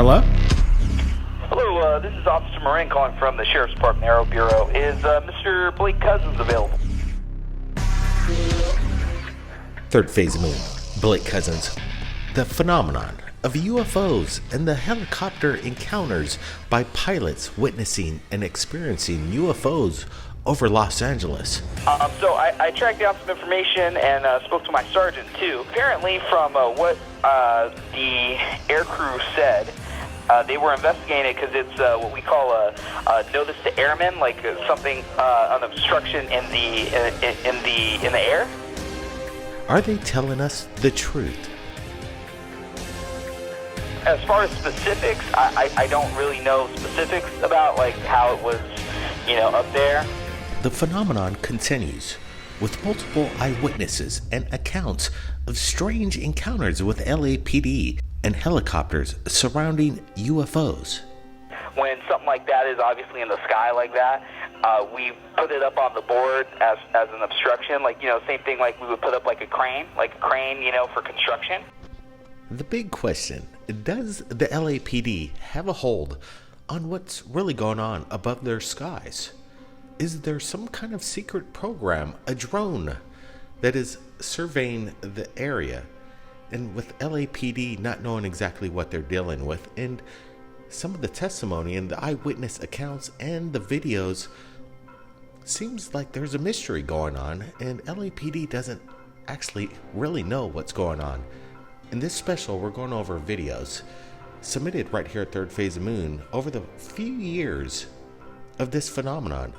Hello? Hello, this is Officer Moran calling from the Sheriff's Department Aero Bureau. Is Mr. Blake Cousins available? Third phase moon, Blake Cousins. The phenomenon of UFOs and the helicopter encounters by pilots witnessing and experiencing UFOs over Los Angeles. So I tracked down some information and spoke to my sergeant too. Apparently from what the air crew said, they were investigating it because it's what we call a notice to airmen, like something, an obstruction in the air. Are they telling us the truth? As far as specifics, I don't really know specifics about like how it was, up there. The phenomenon continues with multiple eyewitnesses and accounts of strange encounters with L.A.P.D. and helicopters surrounding UFOs. When something like that is obviously in the sky like that, we put it up on the board as an obstruction, like, same thing like we would put up like a crane, for construction. The big question, does the L.A.P.D. have a hold on what's really going on above their skies? Is there some kind of secret program, a drone, that is surveying the area? And with L.A.P.D. not knowing exactly what they're dealing with, and some of the testimony and the eyewitness accounts and the videos, seems like there's a mystery going on, and L.A.P.D. doesn't actually really know what's going on. In this special, we're going over videos submitted right here at Third Phase of Moon over the few years of this phenomenon.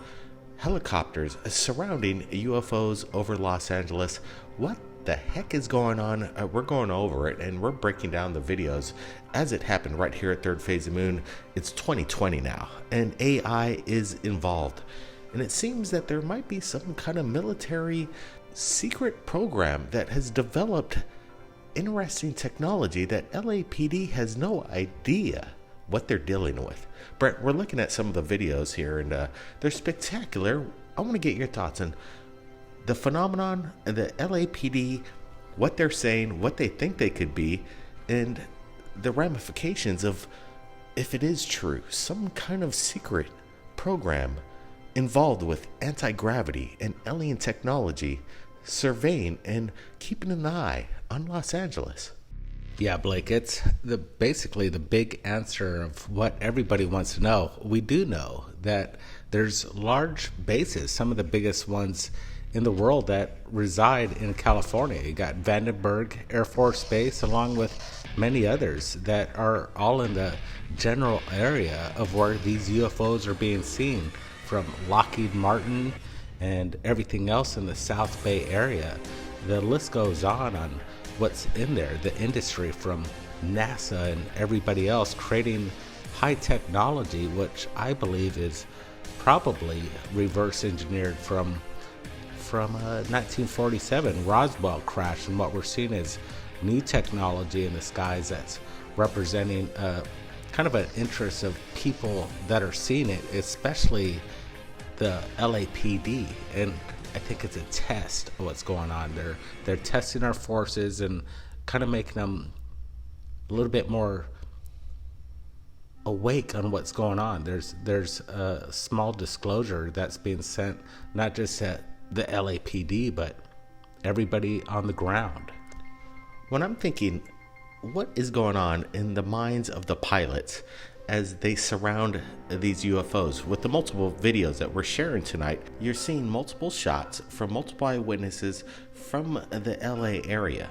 Helicopters surrounding UFOs over Los Angeles. What the heck is going on? We're going over it and we're breaking down the videos as it happened right here at Third Phase of Moon. It's 2020 now and AI is involved. And it seems that there might be some kind of military secret program that has developed interesting technology that L.A.P.D. has no idea what they're dealing with. Brent, we're looking at some of the videos here and they're spectacular. I want to get your thoughts on the phenomenon, the L.A.P.D., what they're saying, what they think they could be, and the ramifications of, if it is true, some kind of secret program involved with anti-gravity and alien technology surveying and keeping an eye on Los Angeles. Yeah, Blake, it's basically the big answer of what everybody wants to know. We do know that there's large bases, some of the biggest ones in the world, that reside in California. You got Vandenberg Air Force Base, along with many others that are all in the general area of where these UFOs are being seen, from Lockheed Martin and everything else in the South Bay area. The list goes on what's in there, the industry from NASA and everybody else creating high technology, which I believe is probably reverse engineered from 1947 Roswell crash, and what we're seeing is new technology in the skies that's representing kind of an interest of people that are seeing it, especially the L.A.P.D. And I think it's a test of what's going on. They're testing our forces and kind of making them a little bit more awake on what's going on. There's a small disclosure that's being sent, not just at the L.A.P.D., but everybody on the ground. When I'm thinking, what is going on in the minds of the pilots as they surround these UFOs? With the multiple videos that we're sharing tonight, you're seeing multiple shots from multiple eyewitnesses from the LA area.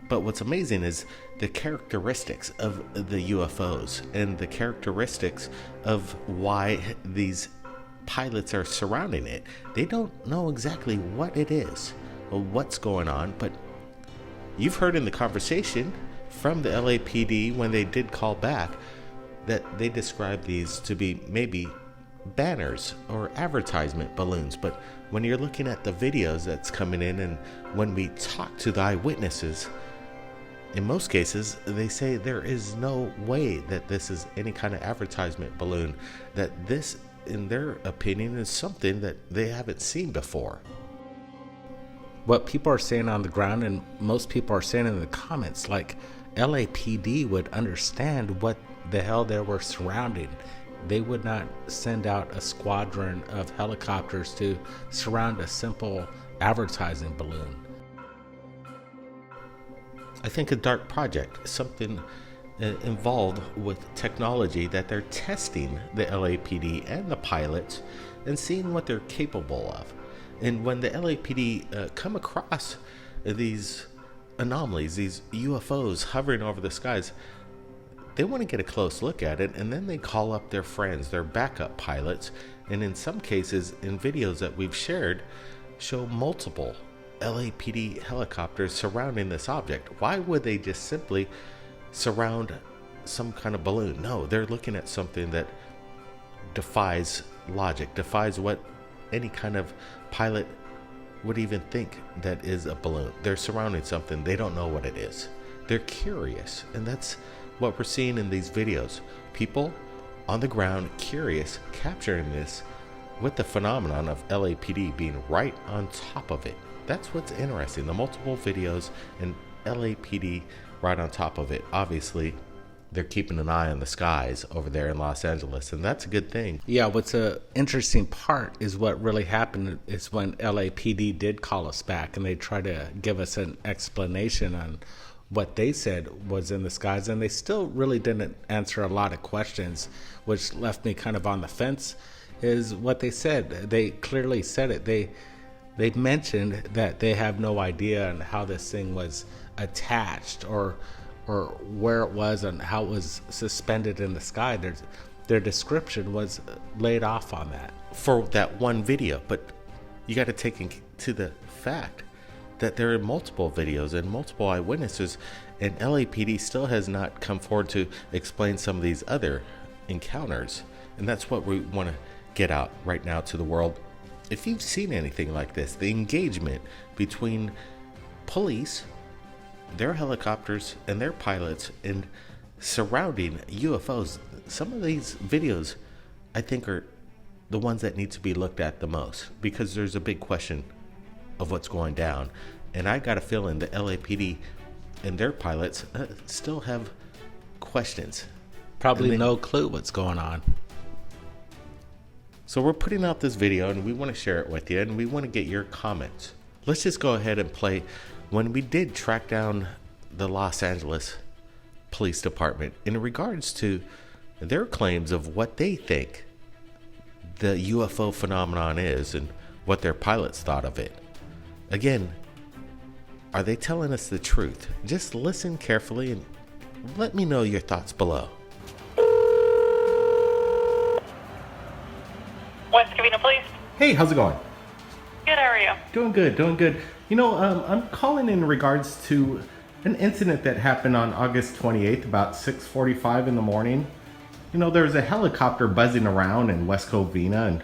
But what's amazing is the characteristics of the UFOs and the characteristics of why these pilots are surrounding it. They don't know exactly what it is or what's going on, but you've heard in the conversation from the LAPD when they did call back that they describe these to be maybe banners or advertisement balloons. But when you're looking at the videos that's coming in, and when we talk to the eyewitnesses, in most cases they say there is no way that this is any kind of advertisement balloon, that this, in their opinion, is something that they haven't seen before. What people are saying on the ground, and most people are saying in the comments, like LAPD would understand what the hell they were surrounding. They would not send out a squadron of helicopters to surround a simple advertising balloon. I think a dark project, something involved with technology that they're testing the LAPD and the pilots and seeing what they're capable of. And when the LAPD come across these anomalies, these UFOs hovering over the skies, they want to get a close look at it, and then they call up their friends, their backup pilots, and in some cases, in videos that we've shared, show multiple LAPD helicopters surrounding this object. Why would they just simply surround some kind of balloon? No, they're looking at something that defies logic, defies what any kind of pilot would even think that is a balloon. They're surrounding something, they don't know what it is. They're curious, and that's what we're seeing in these videos. People on the ground curious, capturing this with the phenomenon of LAPD being right on top of it. That's what's interesting. The multiple videos and LAPD right on top of it. Obviously, they're keeping an eye on the skies over there in Los Angeles, and that's a good thing. Yeah, what's an interesting part is what really happened is when LAPD did call us back and they tried to give us an explanation on what they said was in the skies, and they still really didn't answer a lot of questions, which left me kind of on the fence, is what they said. They clearly said it. They mentioned that they have no idea on how this thing was attached or where it was and how it was suspended in the sky. Their description was laid off on that. For that one video, but you got to take into the fact that there are multiple videos and multiple eyewitnesses, and LAPD still has not come forward to explain some of these other encounters. And that's what we want to get out right now to the world. If you've seen anything like this, the engagement between police, their helicopters, and their pilots in surrounding UFOs, some of these videos I think are the ones that need to be looked at the most, because there's a big question of what's going down. And I got a feeling the LAPD and their pilots still have questions. Probably no clue what's going on. So we're putting out this video and we want to share it with you, and we want to get your comments. Let's just go ahead and play when we did track down the Los Angeles Police Department in regards to their claims of what they think the UFO phenomenon is and what their pilots thought of it. Again, are they telling us the truth? Just listen carefully and let me know your thoughts below. West Covina Police. Hey, how's it going? Good, how are you? Doing good, doing good. You know, I'm calling in regards to an incident that happened on August 28th, about 6:45 in the morning. You know, there was a helicopter buzzing around in West Covina, and,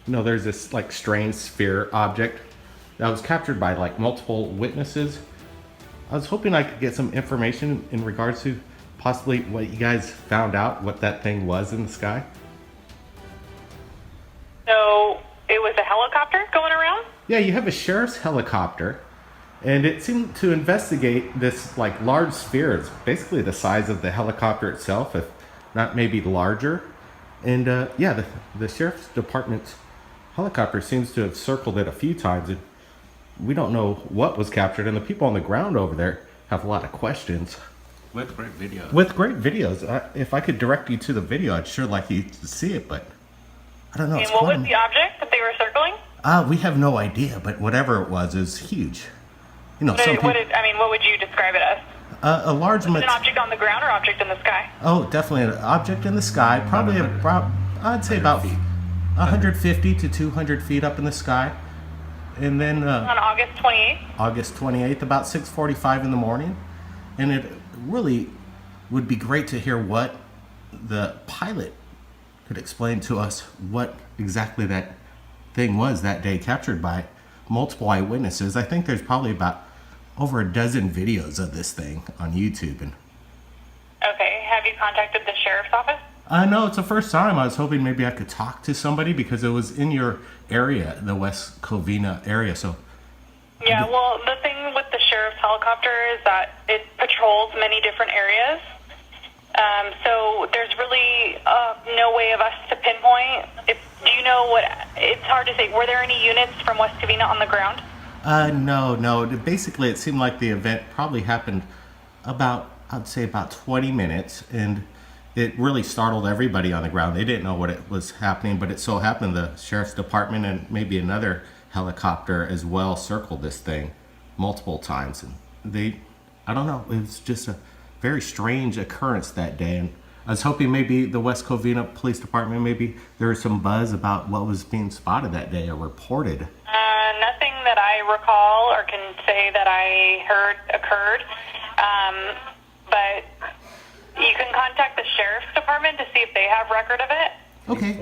you know, there's this, like, strange sphere object that was captured by, like, multiple witnesses. I was hoping I could get some information in regards to possibly what you guys found out, what that thing was in the sky. So, it was a helicopter going around? Yeah, you have a sheriff's helicopter, and it seemed to investigate this, like, large sphere. It's basically the size of the helicopter itself, if not maybe larger. And yeah, the sheriff's department's helicopter seems to have circled it a few times, and we don't know what was captured, and the people on the ground over there have a lot of questions. With great videos. With great videos. If I could direct you to the video, I'd sure like you to see it, but I don't know. And what was the object that they were circling? We have no idea, but whatever it was huge. You know, what would you describe it as? A large... An object on the ground or object in the sky? Oh, definitely an object in the sky. Probably I'd say about 150 to 200 feet up in the sky. And then... on August 28th? August 28th, about 6:45 in the morning. And it really would be great to hear what the pilot could explain to us what exactly that thing was that day, captured by multiple eyewitnesses. I think there's probably about over a dozen videos of this thing on YouTube. And Okay, have you contacted the sheriff's office? no, it's the first time. I was hoping maybe I could talk to somebody because it was in your area, the West Covina area. So Yeah, well, the thing with the sheriff's helicopter is that it patrols many different areas. So there's really no way of us to pinpoint. Do you know what? It's hard to say. Were there any units from West Covina on the ground? No. Basically, it seemed like the event probably happened I'd say about 20 minutes, and it really startled everybody on the ground. They didn't know what it was happening, but it so happened the sheriff's department and maybe another helicopter as well circled this thing multiple times. And I don't know, it was just a very strange occurrence that day. And I was hoping maybe the West Covina Police Department, maybe there was some buzz about what was being spotted that day or reported. Nothing that I recall or can say that I heard occurred. But you can contact the sheriff's department to see if they have record of it. Okay,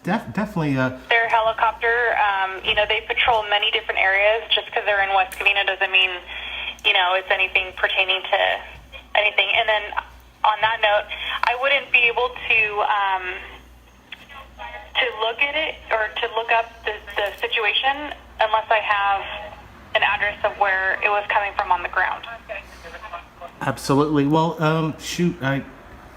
definitely. Their helicopter, they patrol many different areas. Just because they're in West Covina doesn't mean, it's anything pertaining to anything. And then on that note, I wouldn't be able to look at it or to look up the situation unless I have an address of where it was coming from on the ground. Absolutely. Well, I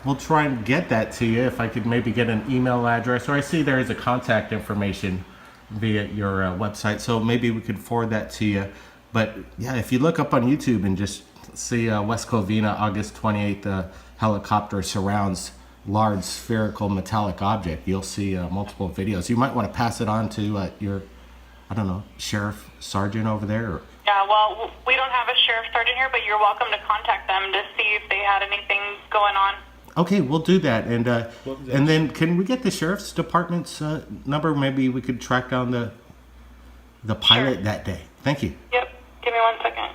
will try and get that to you if I could maybe get an email address, or I see there is a contact information via your website, so maybe we could forward that to you. But yeah, if you look up on YouTube and just see West Covina, August 28th, helicopter surrounds large spherical metallic object, you'll see multiple videos. You might want to pass it on to your, sheriff sergeant over there. Yeah, well, we don't have a sheriff sergeant here, but you're welcome to contact them to see if they had anything going on. Okay, we'll do that. And then can we get the sheriff's department's number? Maybe we could track down the pilot that day. Thank you. Yep. Give me 1 second.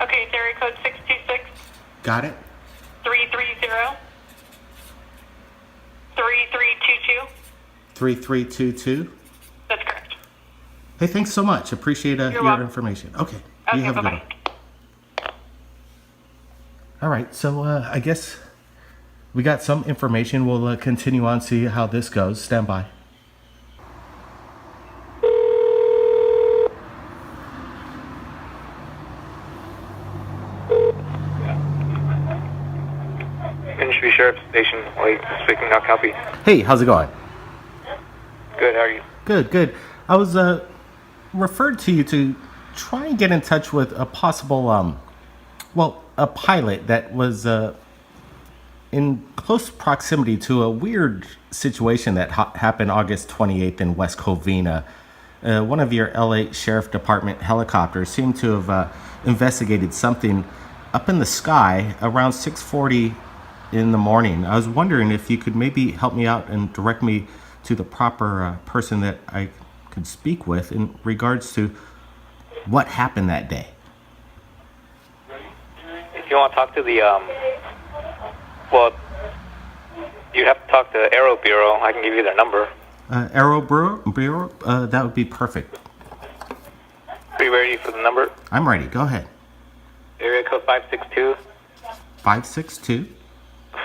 Okay, it's area code 626. Got it. 330 3322. 3322. That's correct. Hey, thanks so much. Appreciate your welcome. information. Okay. Okay, You have a good bye-bye. one. All right. So I guess we got some information. We'll continue on, see how this goes. Stand by. Industry Sheriff Station, Lake speaking. How can I help you? Hey, how's it going? Good. How are you? Good. I was referred to you to try and get in touch with a possible, a pilot that was in close proximity to a weird situation that happened August 28th in West Covina. One of your LA Sheriff Department helicopters seemed to have investigated something up in the sky around 6:40 in the morning. I was wondering if you could maybe help me out and direct me to the proper person that I could speak with in regards to what happened that day. If you want to talk to the, you'd have to talk to Aero Bureau. I can give you their number. Aero Bureau? That would be perfect. Are you ready for the number? I'm ready. Go ahead. Area code 562. 562.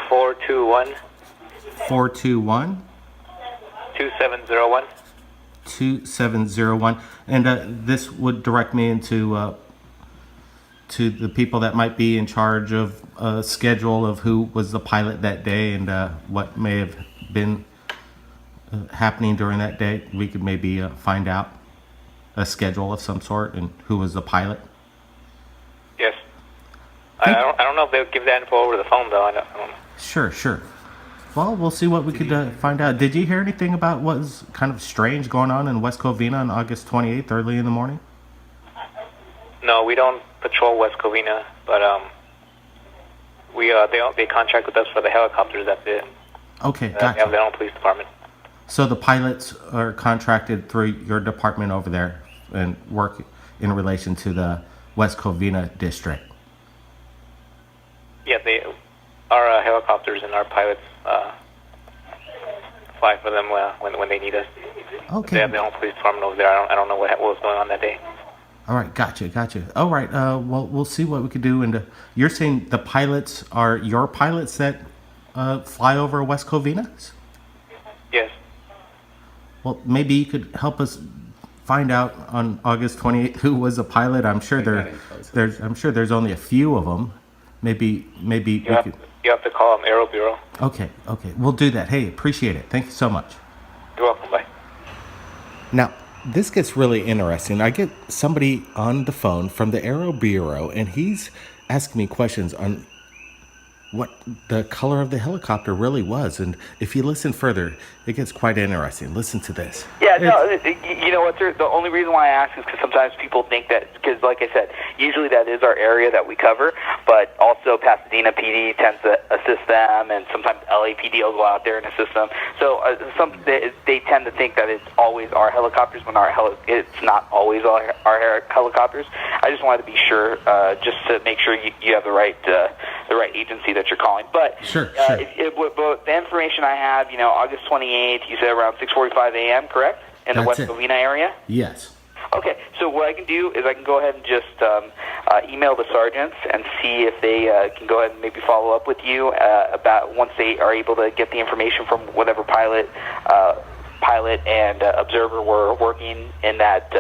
421. 421. 2701. 2701. And this would direct me into to the people that might be in charge of a schedule of who was the pilot that day and what may have been happening during that day. We could maybe find out a schedule of some sort and who was the pilot. Yes. I don't know if they would give that info over the phone, though. I don't know. Sure. Well, we'll see what we could find out. Did you hear anything about what was kind of strange going on in West Covina on August 28th, early in the morning? No, we don't patrol West Covina, but they contract with us for the helicopters. That's it. Okay, They have gotcha. their own police department. So the pilots are contracted through your department over there and work in relation to the West Covina district. Yeah, our helicopters and our pilots fly for them when they need us. Okay. They have their own police department over there. I don't know what was going on that day. All right, gotcha. All right, well, we'll see what we could do. And you're saying the pilots are your pilots that fly over West Covina? Yes. Well, maybe you could help us find out on August 28th who was the pilot. I'm sure there's only a few of them. maybe we could. You have to call them Aero Bureau. Okay, we'll do that. Hey, appreciate it. Thank you so much. You're welcome. Bye. Now, this gets really interesting. I get somebody on the phone from the Aero Bureau, and he's asking me questions on what the color of the helicopter really was. And if you listen further, it gets quite interesting. Listen to this. Yeah, no, you know what, sir? The only reason why I ask is because sometimes people think that, because like I said, usually that is our area that we cover, but also Pasadena PD tends to assist them, and sometimes L.A.P.D will go out there and assist them. So they tend to think that it's always our helicopters when it's not always our helicopters. I just wanted to be sure, just to make sure you have the right agency that you're calling. But Sure. But the information I have, August 28th, you said around 6:45 a.m., correct? In the That's West it. Covina area? Yes. Okay, so what I can do is I can go ahead and just email the sergeants and see if they can go ahead and maybe follow up with you about once they are able to get the information from whatever pilot and observer were working in that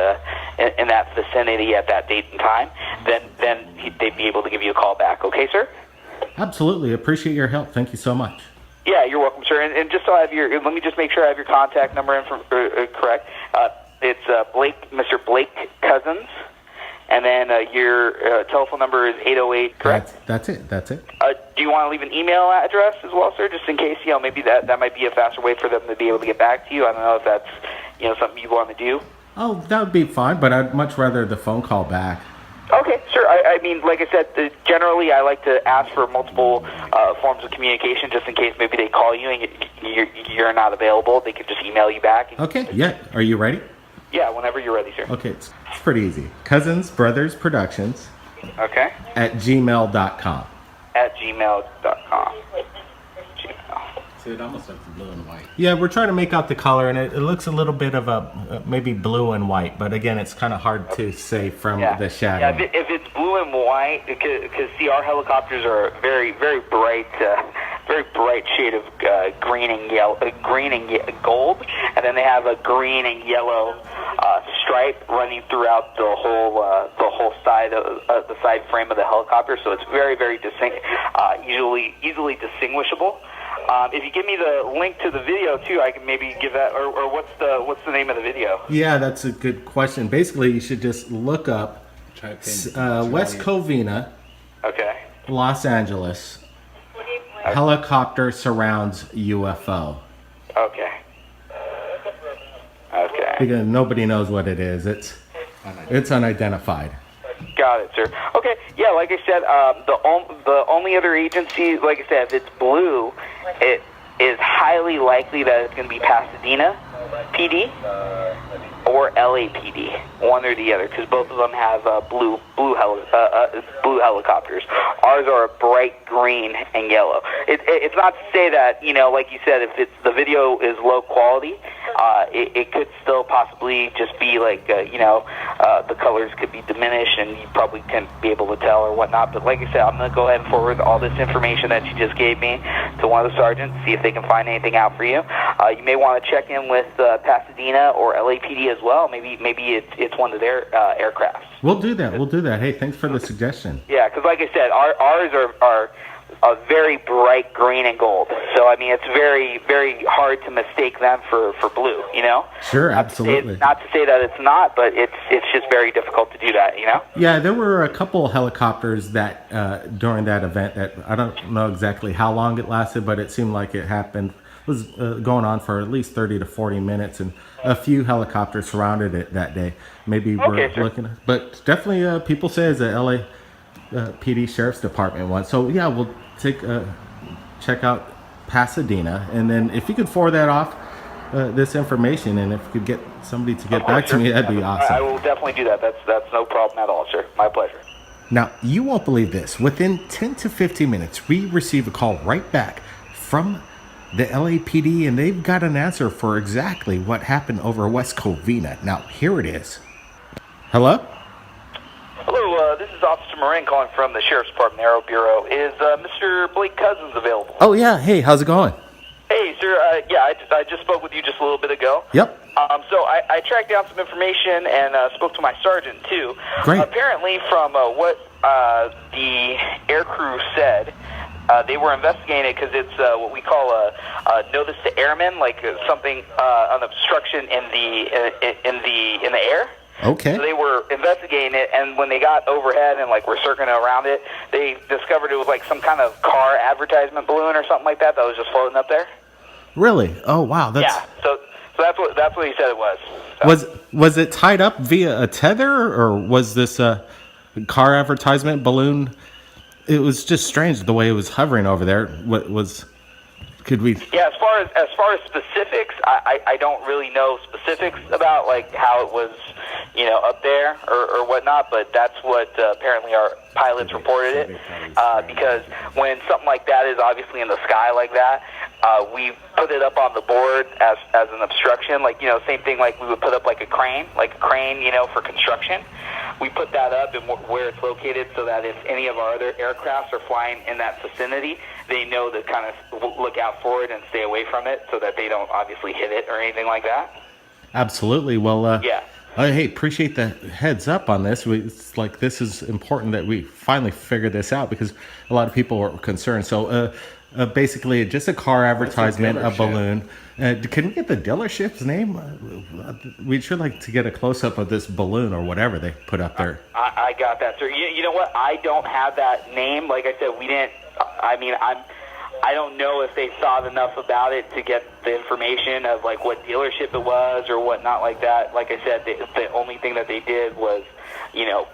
vicinity at that date and time. Then they'd be able to give you a call back. Okay, sir? Absolutely. Appreciate your help. Thank you so much. Yeah, you're welcome, sir. And just so I have let me just make sure I have your contact number correct. It's Mr. Blake Cousins, and then your telephone number is 808, correct? That's it. Do you want to leave an email address as well, sir, just in case, maybe that might be a faster way for them to be able to get back to you? I don't know if that's, something you want to do. Oh, that would be fine, but I'd much rather the phone call back. Okay, sure. I mean, like I said, generally I like to ask for multiple forms of communication just in case maybe they call you and you're not available. They could just email you back. Okay, yeah. Are you ready? Yeah, whenever you're ready, sir. Okay, it's pretty easy. Cousins Brothers Productions Okay. at gmail.com. At gmail.com. See, it almost looks blue and white. Yeah, we're trying to make out the color, and it looks a little bit of a maybe blue and white, but again, it's kind of hard to say from the shadow. Yeah, if it's blue and white, because see, our helicopters are very, very bright shade of green and gold, and then they have a green and yellow stripe running throughout the whole side of the side frame of the helicopter. So it's very, very easily distinguishable. If you give me the link to the video too, I can maybe give that. Or what's the name of the video? Yeah, that's a good question. Basically, you should just look up West Covina, Okay. Los Angeles. Helicopter surrounds UFO. Okay. Because nobody knows what it is. It's unidentified. Got it, sir. Okay, yeah, like I said, the only other agency, like I said, if it's blue, it is highly likely that it's going to be Pasadena PD or L.A.P.D, one or the other, because both of them have blue helicopters. Ours are a bright green and yellow. It's not to say that, like you said, if the video is low quality, it could still possibly just be like, the colors could be diminished and you probably can't be able to tell or whatnot. But like I said, I'm going to go ahead and forward all this information that you just gave me to one of the sergeants, see if they can find anything out for you. You may want to check in with Pasadena or LAPD as well. Maybe it's one of their aircrafts. We'll do that. Hey, thanks for the suggestion. Yeah, because like I said, ours are a very bright green and gold. So, I mean, it's very, very hard to mistake them for blue, Sure, absolutely. Not to say that it's not, but it's just very difficult to do that, Yeah, there were a couple helicopters that during that event that I don't know exactly how long it lasted, but it seemed like it was going on for at least 30 to 40 minutes, and a few helicopters surrounded it that day. Maybe we're looking at, but definitely people say it's a LA PD Sheriff's Department one. So yeah, we'll check out Pasadena, and then if you could forward that off, this information, and if you could get somebody to get back to me, that'd be awesome. I will definitely do that. That's no problem at all, sir. My pleasure. Now, you won't believe this. Within 10 to 15 minutes, we receive a call right back from the LAPD, and they've got an answer for exactly what happened over West Covina. Now, here it is. Hello? Hello, this is Officer Moran calling from the Sheriff's Department Aero Bureau. Is Mr. Blake Cousins available? Oh, yeah. Hey, how's it going? Hey, sir. I just spoke with you just a little bit ago. Yep. So I tracked down some information and spoke to my sergeant, too. Great. Apparently, from what the aircrew said, they were investigating it because it's what we call a notice to airmen, like something an obstruction in the air. Okay. So they were investigating it, and when they got overhead and like were circling around it, they discovered it was like some kind of car advertisement balloon or something like that was just floating up there. Really? Oh, wow. That's... Yeah. So that's what he said it was. So. Was it tied up via a tether, or was this a car advertisement balloon? It was just strange the way it was hovering over there. What was? Could we? Yeah, as far as specifics, I don't really know specifics about like how it was, up there or whatnot. But that's what apparently our pilots reported it. Because when something like that is obviously in the sky like that, we put it up on the board as an obstruction. Like same thing like we would put up like a crane, for construction. We put that up and where it's located so that if any of our other aircrafts are flying in that vicinity, they know to kind of look out for it and stay away from it so that they don't obviously hit it or anything like that. Absolutely. Well, yeah. Hey, appreciate the heads up on this. It's like this is important that we finally figured this out because a lot of people are concerned. So basically, just a car advertisement, a balloon. Can we get the dealership's name? We'd sure like to get a close-up of this balloon or whatever they put up there. I got that, sir. You know what? I don't have that name. Like I said, we didn't. I don't know if they thought enough about it to get the information of like what dealership it was or whatnot like that. Like I said, the only thing that they did was,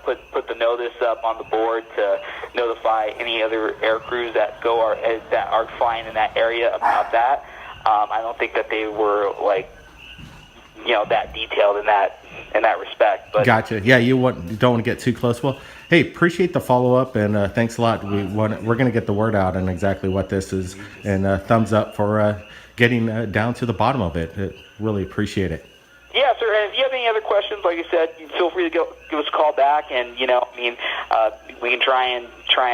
put the notice up on the board to notify any other air crews that are flying in that area about that. I don't think that they were like, that detailed in that respect. But gotcha. Yeah, you don't want to get too close. Well, hey, appreciate the follow up and thanks a lot. We're going to get the word out on exactly what this is, and thumbs up for getting down to the bottom of it. Really appreciate it. Yeah, sir. And if you have any other questions, like I said, feel free to give us a call back, and we can try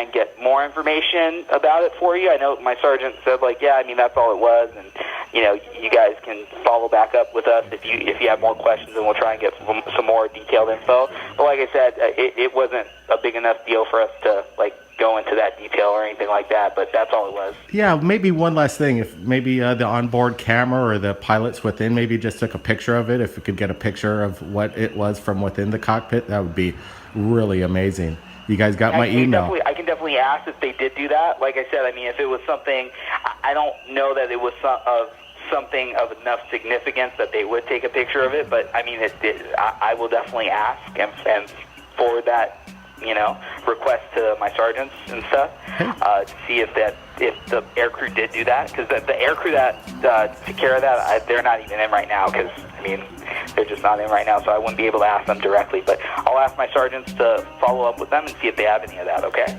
and get more information about it for you. I know my sergeant said, that's all it was, and you guys can follow back up with us if you have more questions, and we'll try and get some more detailed info. But like I said, it wasn't a big enough deal for us to go into that detail or anything like that, but that's all it was. Yeah, maybe one last thing. If maybe the onboard camera or the pilots within maybe just took a picture of it, if we could get a picture of what it was from within the cockpit, that would be really amazing. You guys got my email. I can definitely ask if they did do that. Like I said, if it was something, I don't know that it was something of enough significance that they would take a picture of it, but I will definitely ask and forward that request to my sergeants and stuff to see if the aircrew did do that, because the aircrew that took care of that, they're not even in right now, because they're just not in right now, so I wouldn't be able to ask them directly, but I'll ask my sergeants to follow up with them and see if they have any of that. Okay.